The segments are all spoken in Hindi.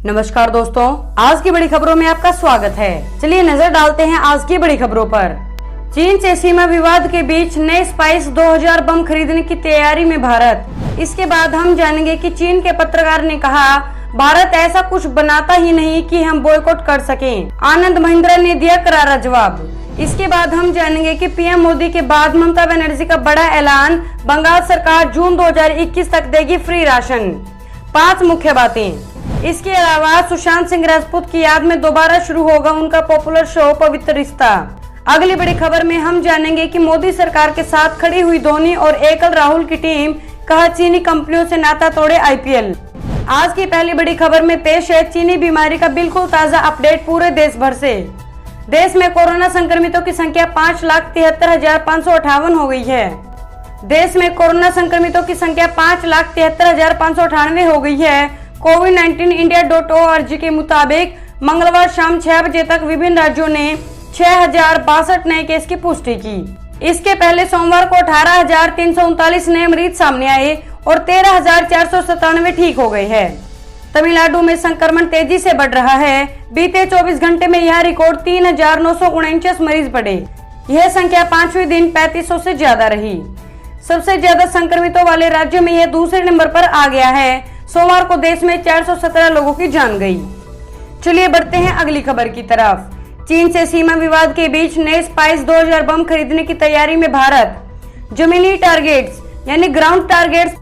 नमस्कार दोस्तों, आज की बड़ी खबरों में आपका स्वागत है। चलिए नजर डालते हैं आज की बड़ी खबरों पर। चीन से सीमा विवाद के बीच नए स्पाइस 2000 बम खरीदने की तैयारी में भारत। इसके बाद हम जानेंगे कि चीन के पत्रकार ने कहा, भारत ऐसा कुछ बनाता ही नहीं कि हम बॉयकॉट कर सकें। आनंद महिंद्रा ने दिया करारा जवाब। इसके बाद हम जानेंगे कि पीएम मोदी के बाद ममता बनर्जी का बड़ा ऐलान, बंगाल सरकार जून 2021 तक देगी फ्री राशन। 5 मुख्य बातें। इसके अलावा सुशांत सिंह राजपूत की याद में दोबारा शुरू होगा उनका पॉपुलर शो पवित्र रिश्ता। अगली बड़ी खबर में हम जानेंगे कि मोदी सरकार के साथ खड़ी हुई धोनी और एकल राहुल की टीम, कहा चीनी कंपनियों से नाता तोड़े आईपीएल। आज की पहली बड़ी खबर में पेश है चीनी बीमारी का बिल्कुल ताजा अपडेट पूरे देश भर से। देश में कोरोना संक्रमितों की संख्या 5,73,558 हो गई है। देश में कोरोना संक्रमितों की संख्या 5,73,598 हो गई है। covid19india.org के मुताबिक मंगलवार शाम 6 बजे तक विभिन्न राज्यों ने 6,062 नए केस की पुष्टि की। इसके पहले सोमवार को 18,339 नए मरीज सामने आए और 13,497 ठीक हो गए हैं। तमिलनाडु में संक्रमण तेजी से बढ़ रहा है। बीते 24 घंटे में यह रिकॉर्ड 3,949 मरीज बढ़े। यह संख्या 5वें दिन 3500 से ज्यादा रही। सबसे ज्यादा संक्रमितों वाले राज्यों में यह दूसरे नंबर पर आ गया है। सोमवार को देश में 417 लोगों की जान गई। चलिए बढ़ते हैं अगली खबर की तरफ। चीन से सीमा विवाद के बीच नए स्पाइस 2000 बम खरीदने की तैयारी में भारत। जमीनी टारगेट्स यानी ग्राउंड टारगेट्स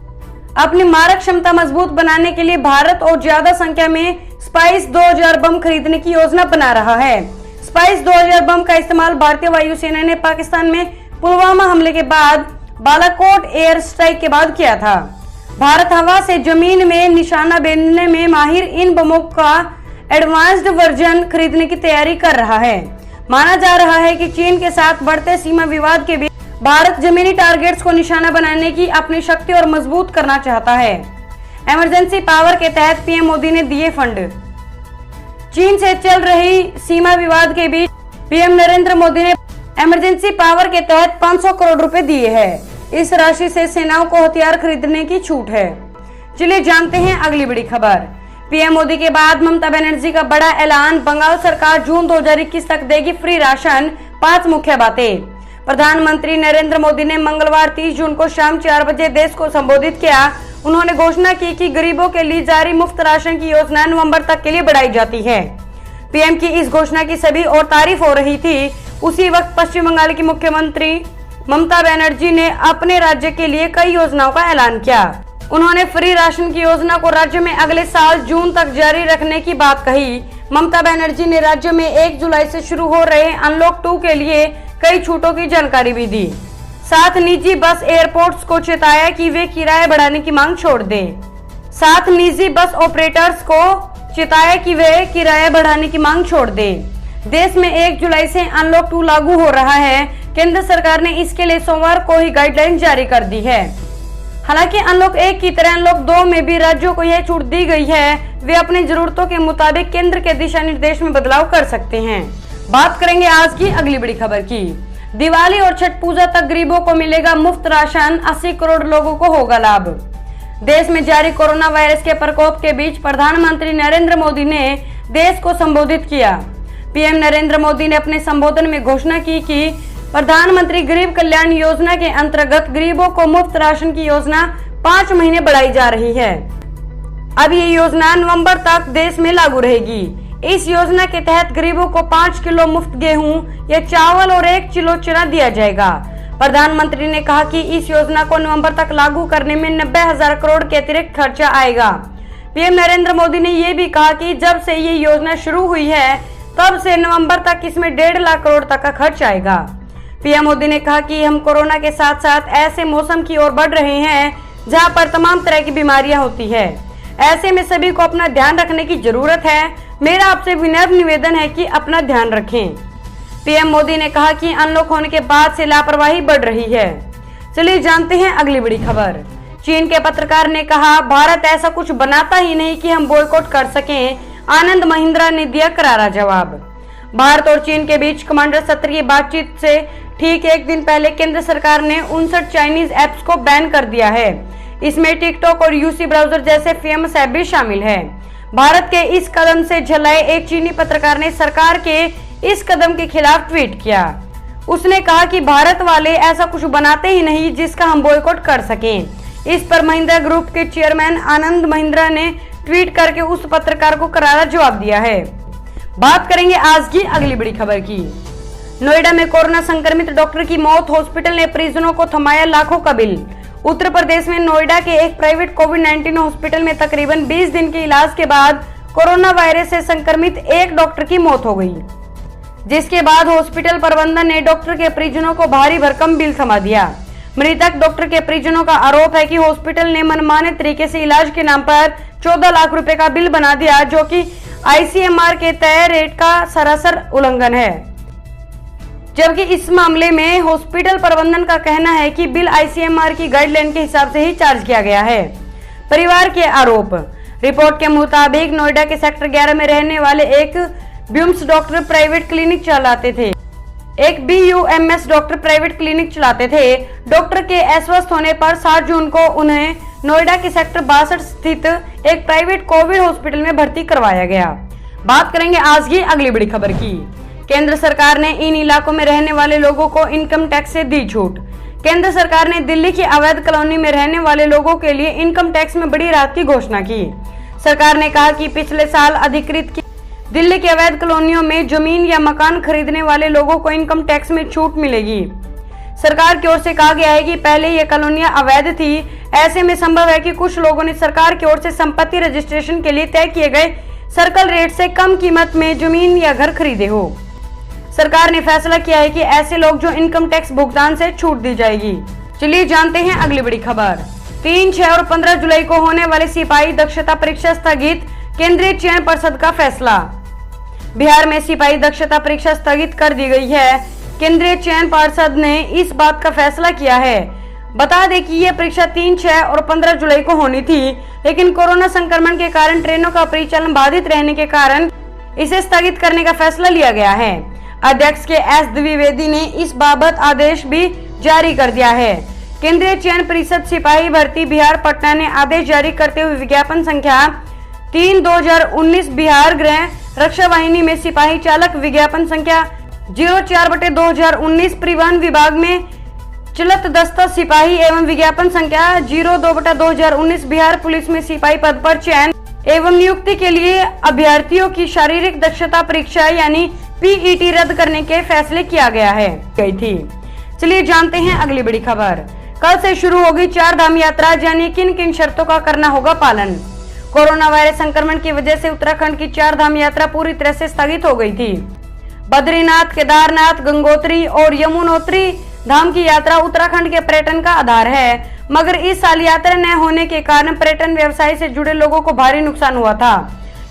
अपनी मारक क्षमता मजबूत बनाने के लिए भारत और ज्यादा संख्या में स्पाइस 2000 बम खरीदने की योजना बना रहा है। स्पाइस 2000 बम का इस्तेमाल भारतीय वायुसेना ने पाकिस्तान में पुलवामा हमले के बाद बालाकोट एयर स्ट्राइक के बाद किया था। भारत हवा से जमीन में निशाना बिनने में माहिर इन बमों का एडवांस्ड वर्जन खरीदने की तैयारी कर रहा है। माना जा रहा है कि चीन के साथ बढ़ते सीमा विवाद के बीच भारत जमीनी टारगेट्स को निशाना बनाने की अपनी शक्ति और मजबूत करना चाहता है। इमरजेंसी पावर के तहत पीएम मोदी ने दिए फंड। चीन से चल रही सीमा विवाद के बीच पीएम नरेंद्र मोदी ने इमरजेंसी पावर के तहत 500 करोड़ रुपए दिए हैं। इस राशि से सेनाओं को हथियार खरीदने की छूट है। चलिए जानते हैं अगली बड़ी खबर। पीएम मोदी के बाद ममता बनर्जी का बड़ा ऐलान, बंगाल सरकार जून 2021 तक देगी फ्री राशन। 5 मुख्य बातें। प्रधानमंत्री नरेंद्र मोदी ने मंगलवार 30 जून को शाम 4 बजे देश को संबोधित किया। उन्होंने घोषणा की कि गरीबों के लिए जारी मुफ्त राशन की योजना नवंबर तक के लिए बढ़ाई जाती है। पीएम की इस घोषणा की सभी और तारीफ हो रही थी। उसी वक्त पश्चिम बंगाल की मुख्यमंत्री ममता बनर्जी ने अपने राज्य के लिए कई योजनाओं का ऐलान किया। उन्होंने फ्री राशन की योजना को राज्य में अगले साल जून तक जारी रखने की बात कही। ममता बनर्जी ने राज्य में 1 जुलाई से शुरू हो रहे अनलॉक 2 के लिए कई छूटों की जानकारी भी दी। साथ निजी बस एयरपोर्ट्स को चेताया कि वे किराया बढ़ाने की मांग छोड़ दें। साथ निजी बस ऑपरेटर्स को चेताया कि वे किराया बढ़ाने की मांग छोड़ दें। देश में 1 जुलाई से अनलॉक 2 लागू हो रहा है। केंद्र सरकार ने इसके लिए सोमवार को ही गाइडलाइन जारी कर दी है। हालांकि अनलॉक 1 की तरह अनलॉक 2 में भी राज्यों को यह छूट दी गई है। वे अपनी जरूरतों के मुताबिक केंद्र के दिशा निर्देश में बदलाव कर सकते हैं। बात करेंगे आज की अगली बड़ी खबर की। दिवाली और छठ पूजा तक गरीबों को मिलेगा मुफ्त राशन। 80 करोड़ लोगों को होगा लाभ। देश में जारी कोरोना वायरस के प्रकोप के बीच प्रधानमंत्री नरेंद्र मोदी ने देश को संबोधित किया। पीएम नरेंद्र मोदी ने अपने संबोधन में घोषणा की कि प्रधानमंत्री गरीब कल्याण योजना के अंतर्गत गरीबों को मुफ्त राशन की योजना 5 महीने बढ़ाई जा रही है। अब ये योजना नवंबर तक देश में लागू रहेगी। इस योजना के तहत गरीबों को 5 किलो मुफ्त गेहूं या चावल और 1 किलो चना दिया जाएगा। प्रधानमंत्री ने कहा कि इस योजना को नवंबर तक लागू करने में 90,000 करोड़ के अतिरिक्त खर्चा आएगा। पीएम नरेंद्र मोदी ने ये भी कहा कि जब से ये योजना शुरू हुई है तब से नवंबर तक इसमें 1.5 लाख करोड़ तक का खर्च आएगा। पीएम मोदी ने कहा कि हम कोरोना के साथ साथ ऐसे मौसम की ओर बढ़ रहे हैं जहां पर तमाम तरह की बीमारियां होती है। ऐसे में सभी को अपना ध्यान रखने की जरूरत है। मेरा आपसे विनम्र निवेदन है कि अपना ध्यान रखें। पीएम मोदी ने कहा कि अनलॉक होने के बाद से लापरवाही बढ़ रही है। चलिए जानते हैं अगली बड़ी खबर। चीन के पत्रकार ने कहा, भारत ऐसा कुछ बनाता ही नहीं कि हम बॉयकॉट कर सकें। आनंद महिंद्रा ने दिया करारा जवाब। भारत और चीन के बीच कमांडर सत्र की बातचीत से ठीक 1 दिन पहले केंद्र सरकार ने 59 चाइनीज ऐप्स को बैन कर दिया है। इसमें टिकटॉक और यूसी ब्राउजर जैसे फेमस ऐप भी शामिल है। भारत के इस कदम से झल्लाए एक चीनी पत्रकार ने सरकार के इस कदम के खिलाफ ट्वीट किया। उसने कहा कि भारत वाले ऐसा कुछ बनाते ही नहीं जिसका हम बॉयकॉट कर सकें। इस पर महिंद्रा ग्रुप के चेयरमैन आनंद महिंद्रा ने ट्वीट करके उस पत्रकार को करारा जवाब दिया है। बात करेंगे आज की अगली बड़ी खबर की। नोएडा में कोरोना संक्रमित डॉक्टर की मौत, हॉस्पिटल ने परिजनों को थमाया लाखों का बिल। उत्तर प्रदेश में नोएडा के एक प्राइवेट कोविड-19 हॉस्पिटल में तकरीबन 20 दिन के इलाज के बाद कोरोना वायरस से संक्रमित एक डॉक्टर की मौत हो गई, जिसके बाद हॉस्पिटल प्रबंधन ने डॉक्टर के परिजनों को भारी भरकम बिल थमा दिया। मृतक डॉक्टर के परिजनों का आरोप है कि हॉस्पिटल ने मनमाने तरीके से इलाज के नाम पर 14 लाख रुपए का बिल बना दिया, जो कि ICMR के तय रेट का सरासर उल्लंघन है। जबकि इस मामले में हॉस्पिटल प्रबंधन का कहना है कि बिल ICMR की गाइडलाइन के हिसाब से ही चार्ज किया गया है। परिवार के आरोप। रिपोर्ट के मुताबिक नोएडा के सेक्टर 11 में रहने वाले एक ब्यूम्स डॉक्टर प्राइवेट क्लिनिक चलाते थे। BUMS डॉक्टर प्राइवेट क्लिनिक चलाते थे। डॉक्टर के अस्वस्थ होने पर 7 जून को उन्हें नोएडा के सेक्टर 62 स्थित एक प्राइवेट कोविड हॉस्पिटल में भर्ती करवाया गया। बात करेंगे आज की अगली बड़ी खबर की। केंद्र सरकार ने इन इलाकों में रहने वाले लोगों को इनकम टैक्स से दी छूट। केंद्र सरकार ने दिल्ली की अवैध कॉलोनी में रहने वाले लोगों के लिए इनकम टैक्स में बड़ी राहत की घोषणा की। सरकार ने कहा कि पिछले साल अधिकृत की दिल्ली की अवैध कॉलोनियों में जमीन या मकान खरीदने वाले लोगों को इनकम टैक्स में छूट मिलेगी। सरकार की ओर से कहा गया है कि पहले ये कॉलोनियां अवैध थी। ऐसे में संभव है कि कुछ लोगों ने सरकार की ओर से संपत्ति रजिस्ट्रेशन के लिए तय किए गए सर्कल रेट से कम कीमत में जमीन या घर खरीदे हो। सरकार ने फैसला किया है कि ऐसे लोग जो इनकम टैक्स भुगतान से छूट दी जाएगी। चलिए जानते हैं अगली बड़ी खबर। 3, 6 और 15 जुलाई को होने वाले सिपाही दक्षता परीक्षा स्थगित, केंद्रीय चयन परिषद का फैसला। बिहार में सिपाही दक्षता परीक्षा स्थगित कर दी गई है। केंद्रीय चयन परिषद ने इस बात का फैसला किया है। बता दें कि यह परीक्षा 3, 6 और 15 जुलाई को होनी थी, लेकिन कोरोना संक्रमण के कारण ट्रेनों का परिचालन बाधित रहने के कारण इसे स्थगित करने का फैसला लिया गया है। अध्यक्ष के S द्विवेदी ने इस बाबत आदेश भी जारी कर दिया है। केंद्रीय चयन परिषद सिपाही भर्ती बिहार पटना ने आदेश जारी करते हुए विज्ञापन संख्या 3/2019 बिहार गृह रक्षा वाहिनी में सिपाही चालक, विज्ञापन संख्या 04/2019 परिवहन विभाग में चलत दस्ता सिपाही एवं विज्ञापन संख्या 02/2019 बिहार पुलिस में सिपाही पद पर चयन एवं नियुक्ति के लिए अभ्यर्थियों की शारीरिक दक्षता परीक्षा यानी PET रद्द करने के फैसले किया गया है गई थी। चलिए जानते हैं अगली बड़ी खबर। कल से शुरू होगी 4 धाम यात्रा, जानिए किन किन शर्तों का करना होगा पालन। कोरोना वायरस संक्रमण की वजह से उत्तराखंड की 4 धाम यात्रा पूरी तरह से स्थगित हो गई थी। बद्रीनाथ, केदारनाथ, गंगोत्री और यमुनोत्री धाम की यात्रा उत्तराखंड के पर्यटन का आधार है, मगर इस साल यात्रा न होने के कारण पर्यटन व्यवसाय से जुड़े लोगों को भारी नुकसान हुआ था।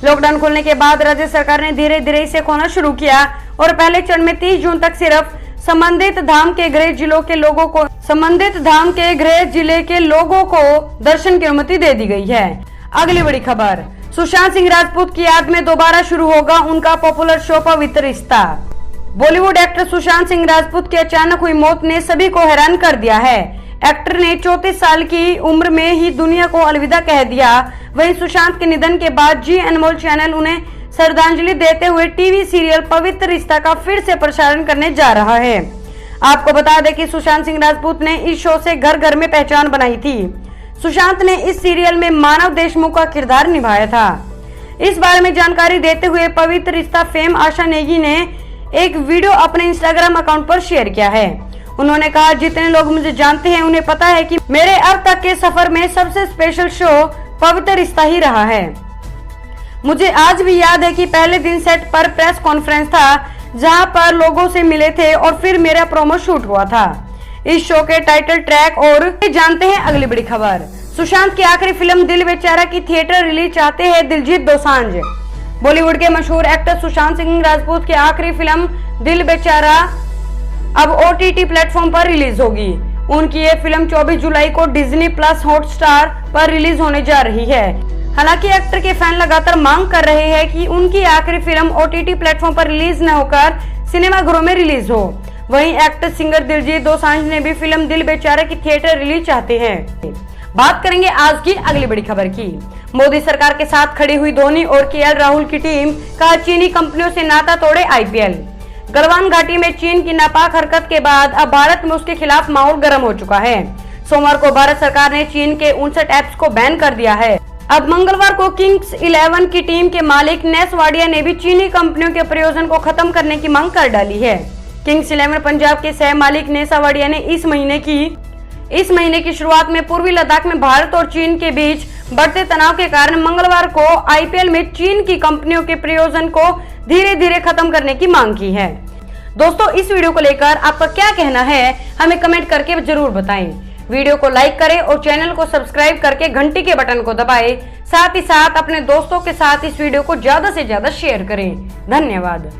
लॉकडाउन खुलने के बाद राज्य सरकार ने धीरे धीरे इसे खोलना शुरू किया और पहले चरण में 30 जून तक सिर्फ संबंधित धाम के गृह जिले के लोगों को दर्शन की अनुमति दे दी गई है। अगली बड़ी खबर। सुशांत सिंह राजपूत की याद में दोबारा शुरू होगा उनका पॉपुलर शो पवित्र रिश्ता। बॉलीवुड एक्टर सुशांत सिंह राजपूत की अचानक हुई मौत ने सभी को हैरान कर दिया है। एक्टर ने 34 साल की उम्र में ही दुनिया को अलविदा कह दिया। वहीं सुशांत के निधन के बाद जी अनमोल चैनल उन्हें श्रद्धांजलि देते हुए टीवी सीरियल पवित्र रिश्ता का फिर से प्रसारण करने जा रहा है। आपको बता दें कि सुशांत सिंह राजपूत ने इस शो से घर घर में पहचान बनाई थी। सुशांत ने इस सीरियल में मानव देशमुख का किरदार निभाया था। इस बारे में जानकारी देते हुए पवित्र रिश्ता फेम आशा नेगी ने एक वीडियो अपने इंस्टाग्राम अकाउंट पर शेयर किया है। उन्होंने कहा, जितने लोग मुझे जानते हैं उन्हें पता है कि मेरे अब तक के सफर में सबसे स्पेशल शो पवित्र रिश्ता ही रहा है। मुझे आज भी याद है कि पहले दिन सेट पर प्रेस कॉन्फ्रेंस था, जहां पर लोगों से मिले थे और फिर मेरा प्रोमो शूट हुआ था। इस शो के टाइटल ट्रैक और जानते हैं अगली बड़ी खबर। सुशांत की आखिरी फिल्म दिल बेचारा की थिएटर रिलीज चाहते हैं दिलजीत दोसांझ। बॉलीवुड के मशहूर एक्टर सुशांत सिंह राजपूत की आखिरी फिल्म दिल बेचारा अब OTT प्लेटफॉर्म पर रिलीज होगी। उनकी ये फिल्म 24 जुलाई को डिज्नी प्लस हॉटस्टार पर रिलीज होने जा रही है। हालांकि एक्टर के फैन लगातार मांग कर रहे हैं कि उनकी आखिरी फिल्म OTT प्लेटफॉर्म पर रिलीज न होकर सिनेमाघरों में रिलीज हो। वहीं एक्टर सिंगर दिलजीत दोसांझ ने भी फिल्म दिल बेचारा की थिएटर रिलीज चाहते हैं। बात करेंगे आज की अगली बड़ी खबर की। मोदी सरकार के साथ खड़ी हुई धोनी और केएल राहुल की टीम का चीनी कंपनियों से नाता तोड़े आईपीएल। गलवान घाटी में चीन की नापाक हरकत के बाद अब भारत में उसके खिलाफ माहौल गर्म हो चुका है। सोमवार को भारत सरकार ने चीन के 59 ऐप्स को बैन कर दिया है। अब मंगलवार को किंग्स 11 की टीम के मालिक नेस वाडिया ने भी चीनी कंपनियों के प्रयोजन को खत्म करने की मांग कर डाली है। किंग्स 11 पंजाब के सह मालिक नेस वाडिया ने इस महीने की शुरुआत में पूर्वी लद्दाख में भारत और चीन के बीच बढ़ते तनाव के कारण मंगलवार को आईपीएल में चीन की कंपनियों के प्रयोजन को धीरे धीरे खत्म करने की मांग की है। दोस्तों, इस वीडियो को लेकर आपका क्या कहना है, हमें कमेंट करके जरूर बताएं। वीडियो को लाइक करें और चैनल को सब्सक्राइब करके घंटी के बटन को दबाएं। साथ ही साथ अपने दोस्तों के साथ इस वीडियो को ज्यादा से ज्यादा शेयर करें। धन्यवाद।